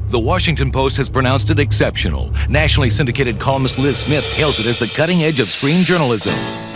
The Washington Post has pronounced it exceptional. Nationally syndicated columnist Liz Smith hails it as the cutting edge of screen journalism.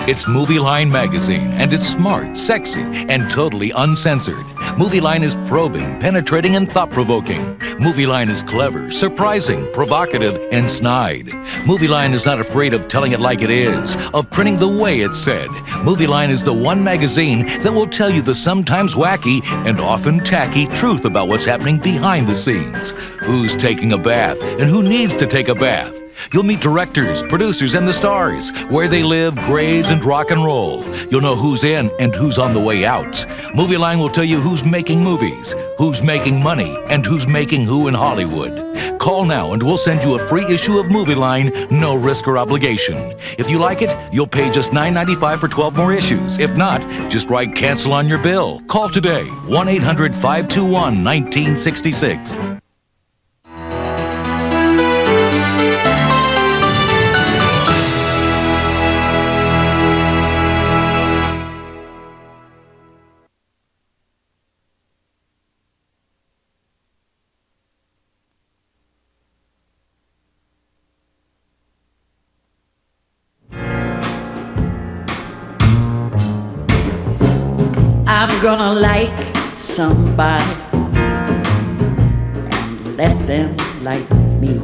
It's MovieLine magazine, and it's smart, sexy, and totally uncensored. MovieLine is probing, penetrating, and thought-provoking. MovieLine is clever, surprising, provocative, and snide. MovieLine is not afraid of telling it like it is, of printing the way it's said. MovieLine is the one magazine that will tell you the sometimes wacky and often tacky truth about what's happening behind the scenes. Who's taking a bath and who needs to take a bath. You'll meet directors, producers, and the stars, where they live, graze, and rock and roll. You'll know who's in and who's on the way out. MovieLine will tell you who's making movies, who's making money, and who's making who in Hollywood. Call now and we'll send you a free issue of MovieLine, no risk or obligation. If you like it, you'll pay just $9.95 for 12 more issues. If not, just write cancel on your bill. Call today, 1-800-521-1966. I'm gonna like somebody and let them like me.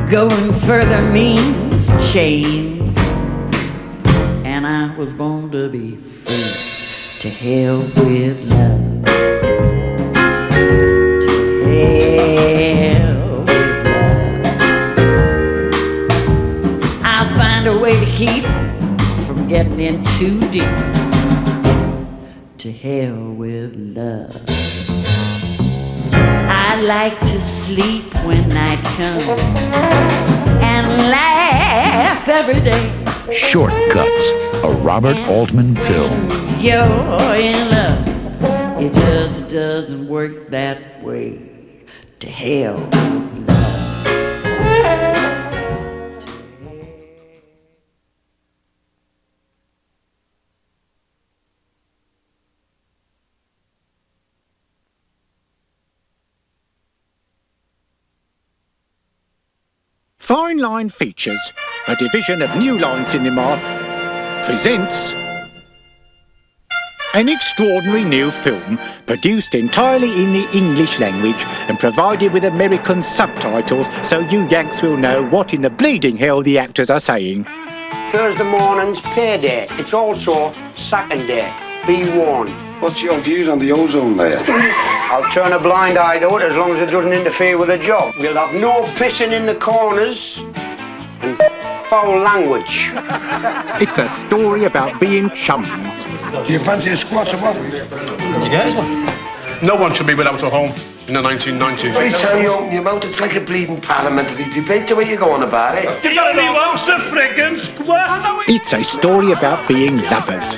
Going further means change, and I was born to be free. To hell with love. To hell with love. I'll find a way to keep from getting in too deep. To hell with love. I like to sleep when night comes and laugh every day. Shortcuts, a Robert Altman film. You're in love. It just doesn't work that way. To hell with love. Fine Line Features, a division of New Line Cinema, presents an extraordinary new film produced entirely in the English language and provided with American subtitles so you Yanks will know what in the bleeding hell the actors are saying. Thursday morning's payday. It's also second day. Be warned. What's your views on the ozone layer? I'll turn a blind eye to it as long as it doesn't interfere with the job. We'll have no pissing in the corners and foul language. It's a story about being chums. Do you fancy a squat or what? You guys? No one should be without a home in the 1990s. Every time you open your mouth, it's like a bleeding parliamentary debate. The way you're going about it. Get me out a friggin' squat! It's a story about being lovers.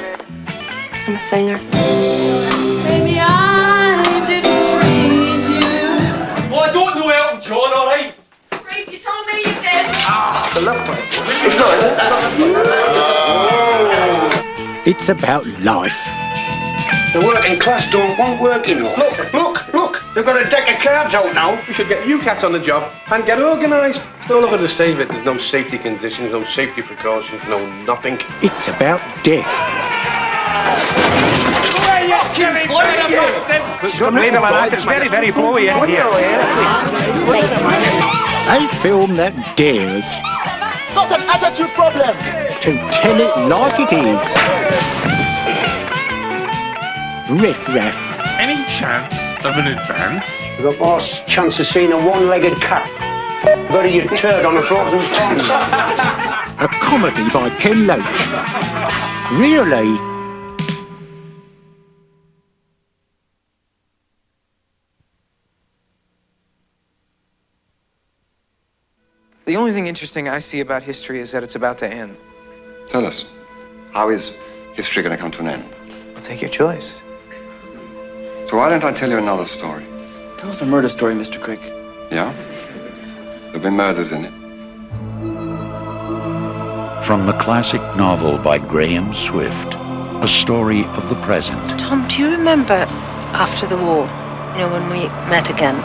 I'm a singer. Maybe I didn't treat you. Oh, I don't know Elton John, all right? Frank, you told me you did. The love part. It's not, is it? It's about life. The working class don't want working. Look. They've got a deck of cards out now. We should get you cats on the job and get organised. All over the same it. There's no safety conditions, no safety precautions, no nothing. It's about death. It's very, very blowy in here. A film that dares. Got an attitude problem. To tell it like it is. Riff Raff. Any chance of an advance? You've got more chance of seeing a one-legged cat. Bury your turd on a frozen pond. A comedy by Ken Loach. Really? The only thing interesting I see about history is that it's about to end. Tell us, how is history going to come to an end? Well, take your choice. So why don't I tell you another story? Tell us a murder story, Mr. Crick. Yeah? There'll be murders in it. From the classic novel by Graham Swift, a story of the present. Tom, do you remember after the war, when we met again,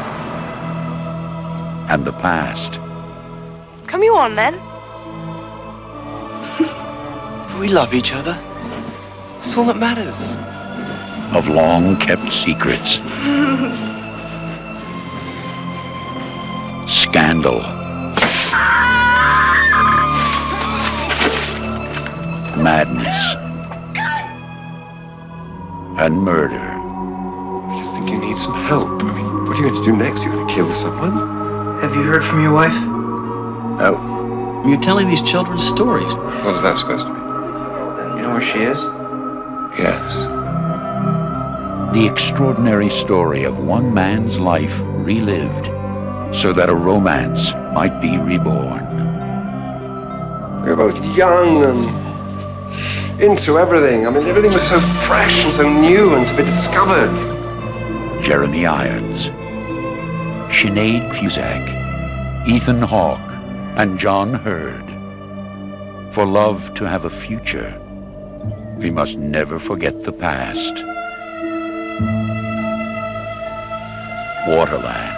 and the past. Come you on, then. We love each other. That's all that matters. Of long-kept secrets. Scandal. Madness. And murder. I just think you need some help. I mean, what are you going to do next? You're going to kill someone? Have you heard from your wife? No. You're telling these children stories. What is that supposed to mean? You know where she is? Yes. The extraordinary story of one man's life relived so that a romance might be reborn. We were both young and into everything. I mean, everything was so fresh and so new and to be discovered. Jeremy Irons, Sinead Cusack, Ethan Hawke, and John Hurd. For love to have a future, we must never forget the past. Waterland.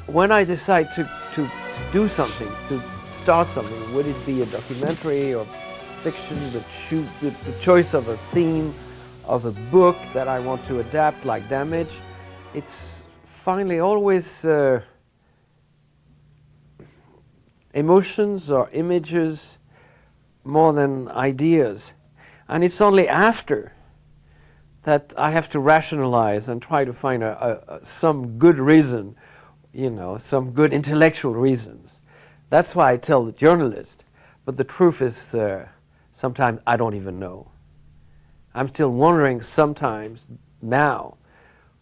When I decide to do something, to start something, would it be a documentary or fiction, the choice of a theme, of a book that I want to adapt, like Damage, it's finally always emotions or images more than ideas. And it's only after that I have to rationalize and try to find some good reason, you know, some good intellectual reasons. That's why I tell the journalist. But the truth is, sometimes I don't even know. I'm still wondering sometimes now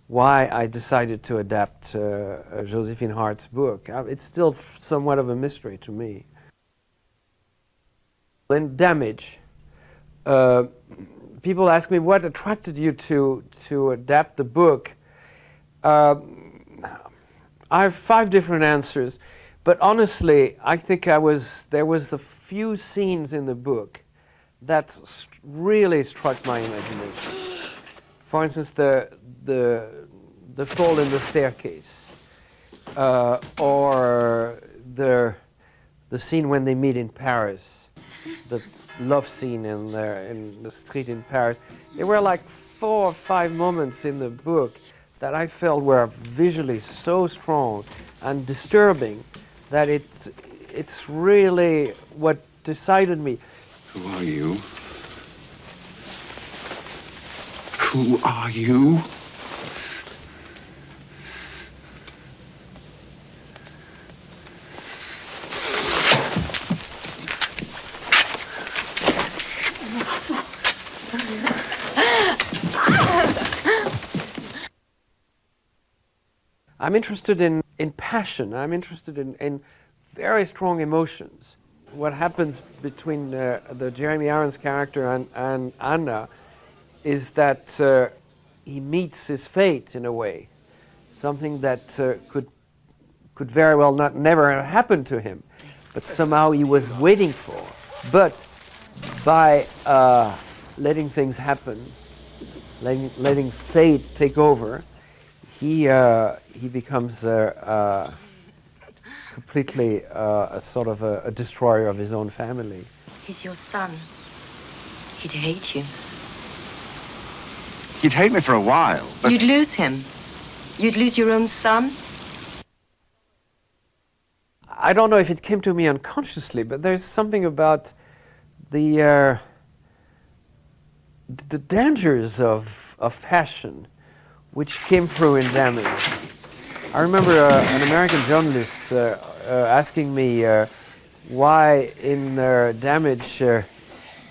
why I decided to adapt Josephine Hart's book. It's still somewhat of a mystery to me. In Damage, people ask me what attracted you to adapt the book. I have 5 different answers, but honestly, I think there was a few scenes in the book that really struck my imagination. For instance, the fall in the staircase, or the scene when they meet in Paris, the love scene in the street in Paris. There were like 4 or 5 moments in the book that I felt were visually so strong and disturbing that it's really what decided me. Who are you? Who are you? I'm interested in passion. I'm interested in very strong emotions. What happens between the Jeremy Irons character and Anna is that he meets his fate in a way, something that could very well never happen to him, but somehow he was waiting for. But by letting things happen, letting fate take over, he becomes completely a sort of a destroyer of his own family. He's your son. He'd hate you. He'd hate me for a while, but... You'd lose him. You'd lose your own son. I don't know if it came to me unconsciously, but there's something about the dangers of passion which came through in Damage. I remember an American journalist asking me why in Damage,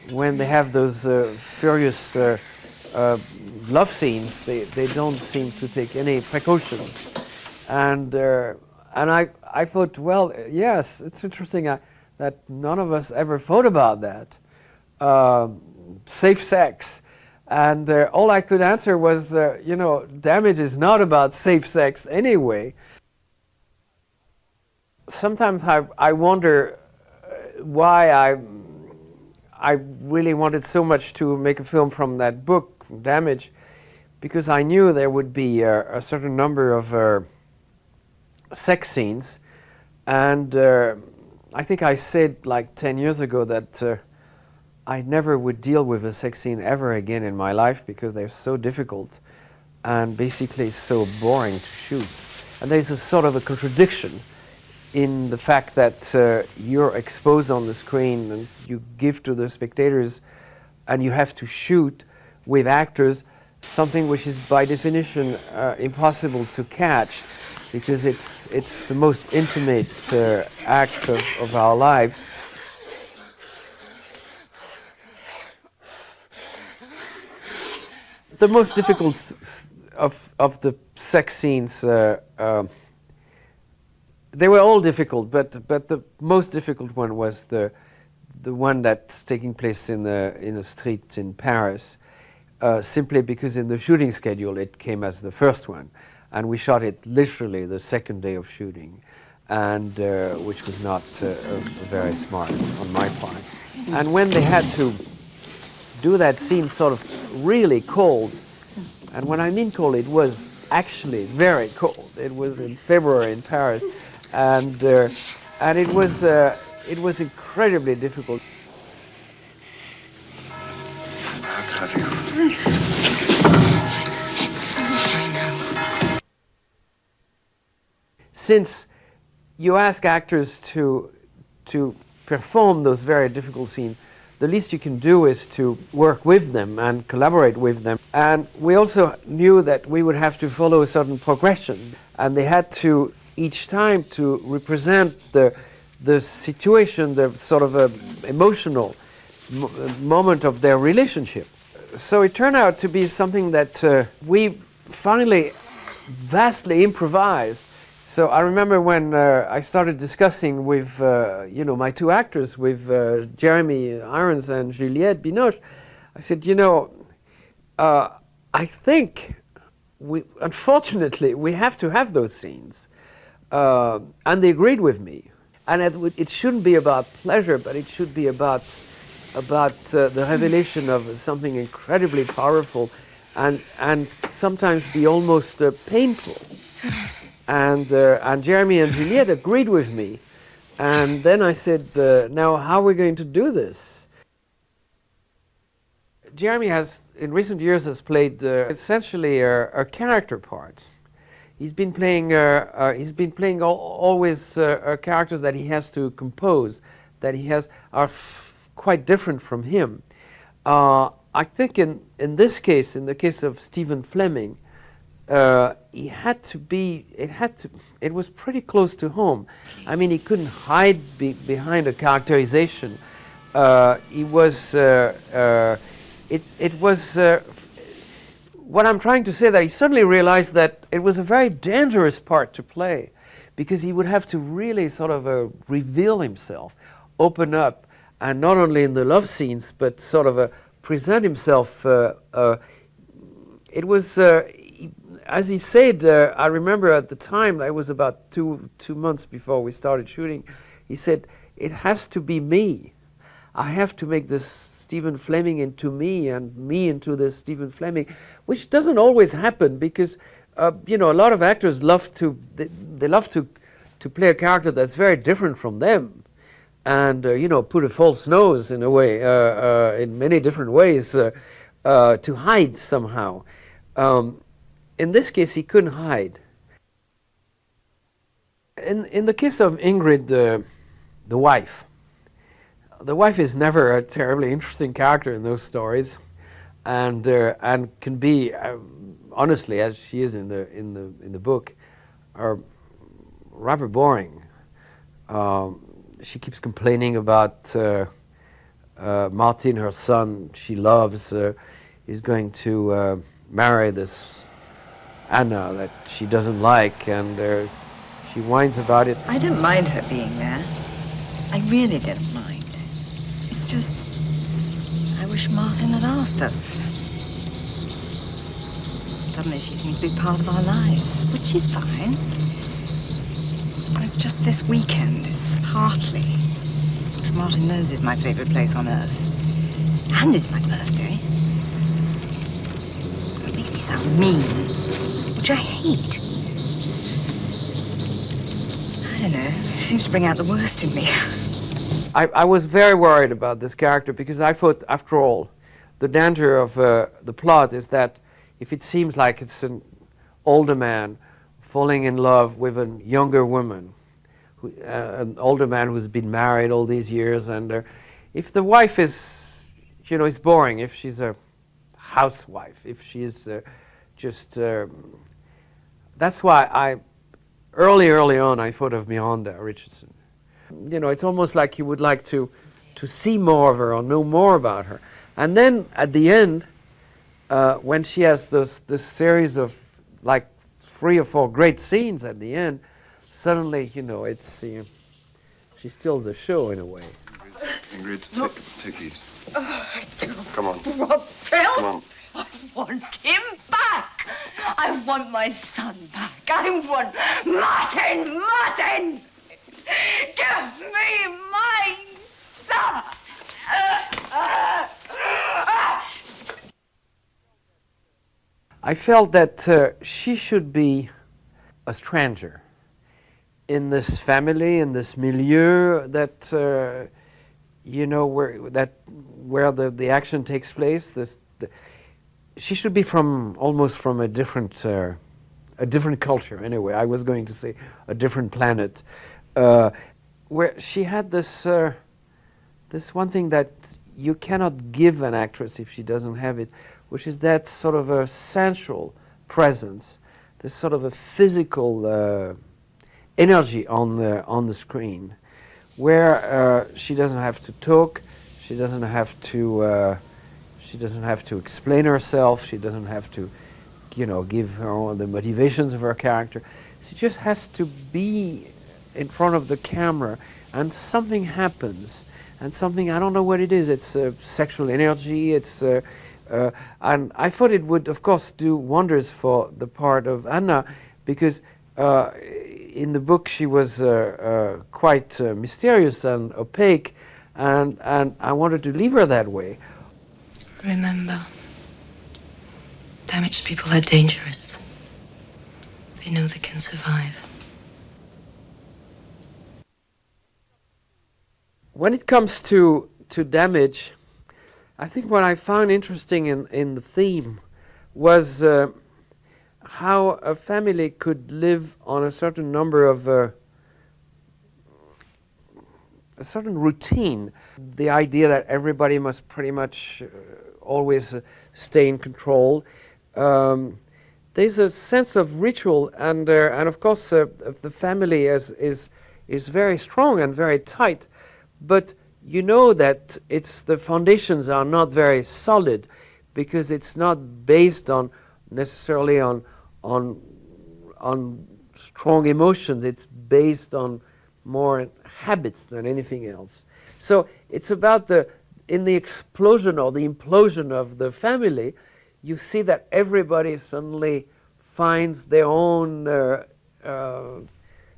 when they have those furious love scenes, they don't seem to take any precautions. And I thought, well, yes, it's interesting that none of us ever thought about that. Safe sex. And all I could answer was, you know, Damage is not about safe sex anyway. Sometimes I wonder why I really wanted so much to make a film from that book, Damage, because I knew there would be a certain number of sex scenes. And I think I said like 10 years ago that I never would deal with a sex scene ever again in my life because they're so difficult and basically so boring to shoot. And there's a sort of a contradiction in the fact that you're exposed on the screen and you give to the spectators and you have to shoot with actors something which is by definition impossible to catch because it's the most intimate act of our lives. The most difficult of the sex scenes, they were all difficult, but the most difficult one was the one that's taking place in a street in Paris, simply because in the shooting schedule it came as the first one, and we shot it literally the second day of shooting, and which was not very smart on my part. And when they had to do that scene sort of really cold, and when I mean cold, it was actually very cold. It was in February in Paris, and it was incredibly difficult. Since you ask actors to perform those very difficult scenes, the least you can do is to work with them and collaborate with them. And we also knew that we would have to follow a certain progression, and they had to each time to represent the situation, the sort of emotional moment of their relationship. So it turned out to be something that we finally vastly improvised. So I remember when I started discussing with you know, my two actors, with Jeremy Irons and Juliette Binoche, I said, you know, I think unfortunately we have to have those scenes, and they agreed with me. And it shouldn't be about pleasure, but it should be about the revelation of something incredibly powerful, and sometimes be almost painful. And Jeremy and Juliette agreed with me. And then I said, now how are we going to do this? Jeremy has, in recent years, has played essentially a character part. He's been playing always characters that he has to compose, that he has are quite different from him. I think in this case, in the case of Stephen Fleming, it was pretty close to home. I mean, he couldn't hide behind a characterization. What I'm trying to say, that he suddenly realized that it was a very dangerous part to play, because he would have to really sort of reveal himself, open up, and not only in the love scenes, but sort of present himself. It was, as he said, I remember at the time, it was about two months before we started shooting, he said, it has to be me. I have to make this Stephen Fleming into me, and me into this Stephen Fleming, which doesn't always happen, because you know, a lot of actors love to play a character that's very different from them, and you know, put a false nose in a way, in many different ways, to hide somehow. In this case, he couldn't hide. In the case of Ingrid, the wife is never a terribly interesting character in those stories, and can be, honestly, as she is in the book, are rather boring. She keeps complaining about Martin, her son she loves, is going to marry this Anna that she doesn't like, and she whines about it. I don't mind her being there. I really don't mind. It's just, I wish Martin had asked us. Suddenly she seems to be part of our lives, but she's fine. It's just this weekend, it's Hartley, which Martin knows is my favorite place on earth. And it's my birthday. It makes me sound mean, which I hate. I don't know, it seems to bring out the worst in me. I was very worried about this character because I thought, after all, the danger of the plot is that if it seems like it's an older man falling in love with a younger woman, an older man who's been married all these years, and if the wife is, is boring, if she's a housewife, if she's just, that's why early on I thought of Miranda Richardson. It's almost like you would like to see more of her or know more about her. And then at the end, when she has this series of like 3 or 4 great scenes at the end, suddenly, it's she's still the show in a way. Ingrid, take these. I don't Come on. want pills. Come on. I want him back. I want my son back. I want Martin. Give me my son. I felt that she should be a stranger in this family, in this milieu that where the action takes place. She should be almost from a different culture. Anyway, I was going to say a different planet, where she had this one thing that you cannot give an actress if she doesn't have it, which is that sort of a sensual presence, this sort of a physical energy on the screen, where she doesn't have to talk, she doesn't have to explain herself, she doesn't have to, give her all the motivations of her character. She just has to be in front of the camera, and something happens, and something, I don't know what it is. It's sexual energy. It's and I thought it would, of course, do wonders for the part of Anna, because in the book she was quite mysterious and opaque, and I wanted to leave her that way. Remember, damaged people are dangerous. They know they can survive. When it comes to damage, I think what I found interesting in the theme was how a family could live on a certain number of a certain routine. The idea that everybody must pretty much always stay in control. There's a sense of ritual, and of course the family is very strong and very tight. But you know that the foundations are not very solid, because it's not based on necessarily on strong emotions. It's based on more habits than anything else. So it's about in the explosion or the implosion of the family, you see that everybody suddenly finds their own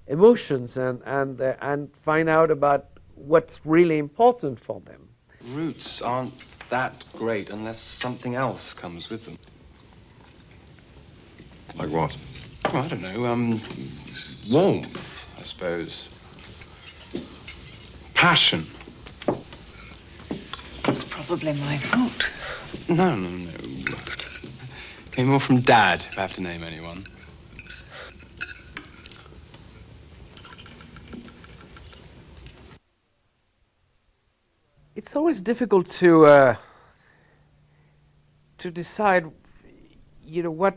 emotions and find out about what's really important for them. Roots aren't that great unless something else comes with them. Like what? Oh, I don't know, warmth, I suppose. Passion. It's probably my fault. No. Came more from Dad, if I have to name anyone. It's always difficult to decide, you know,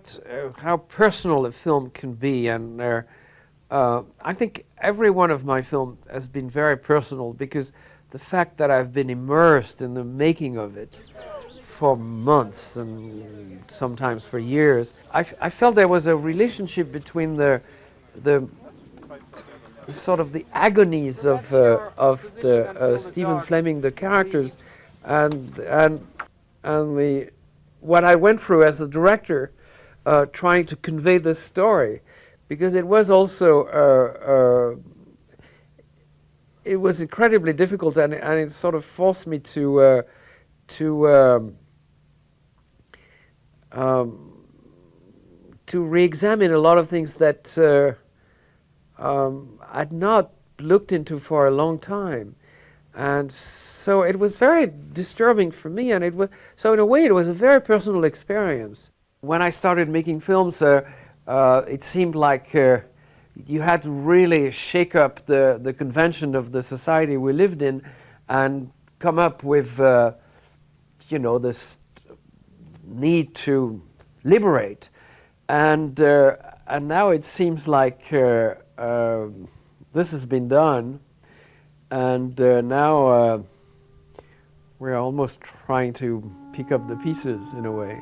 how personal a film can be, and I think every one of my films has been very personal because the fact that I've been immersed in the making of it for months and sometimes for years, I felt there was a relationship between the sort of the agonies of the Stephen Fleming, the characters, and what I went through as a director, trying to convey this story, because it was also it was incredibly difficult, and it sort of forced me to re-examine a lot of things that I'd not looked into for a long time, and so it was very disturbing for me. And so in a way, it was a very personal experience. When I started making films, it seemed like you had to really shake up the convention of the society we lived in, and come up with, you know, this need to liberate. And now it seems like this has been done, and now we're almost trying to pick up the pieces in a way.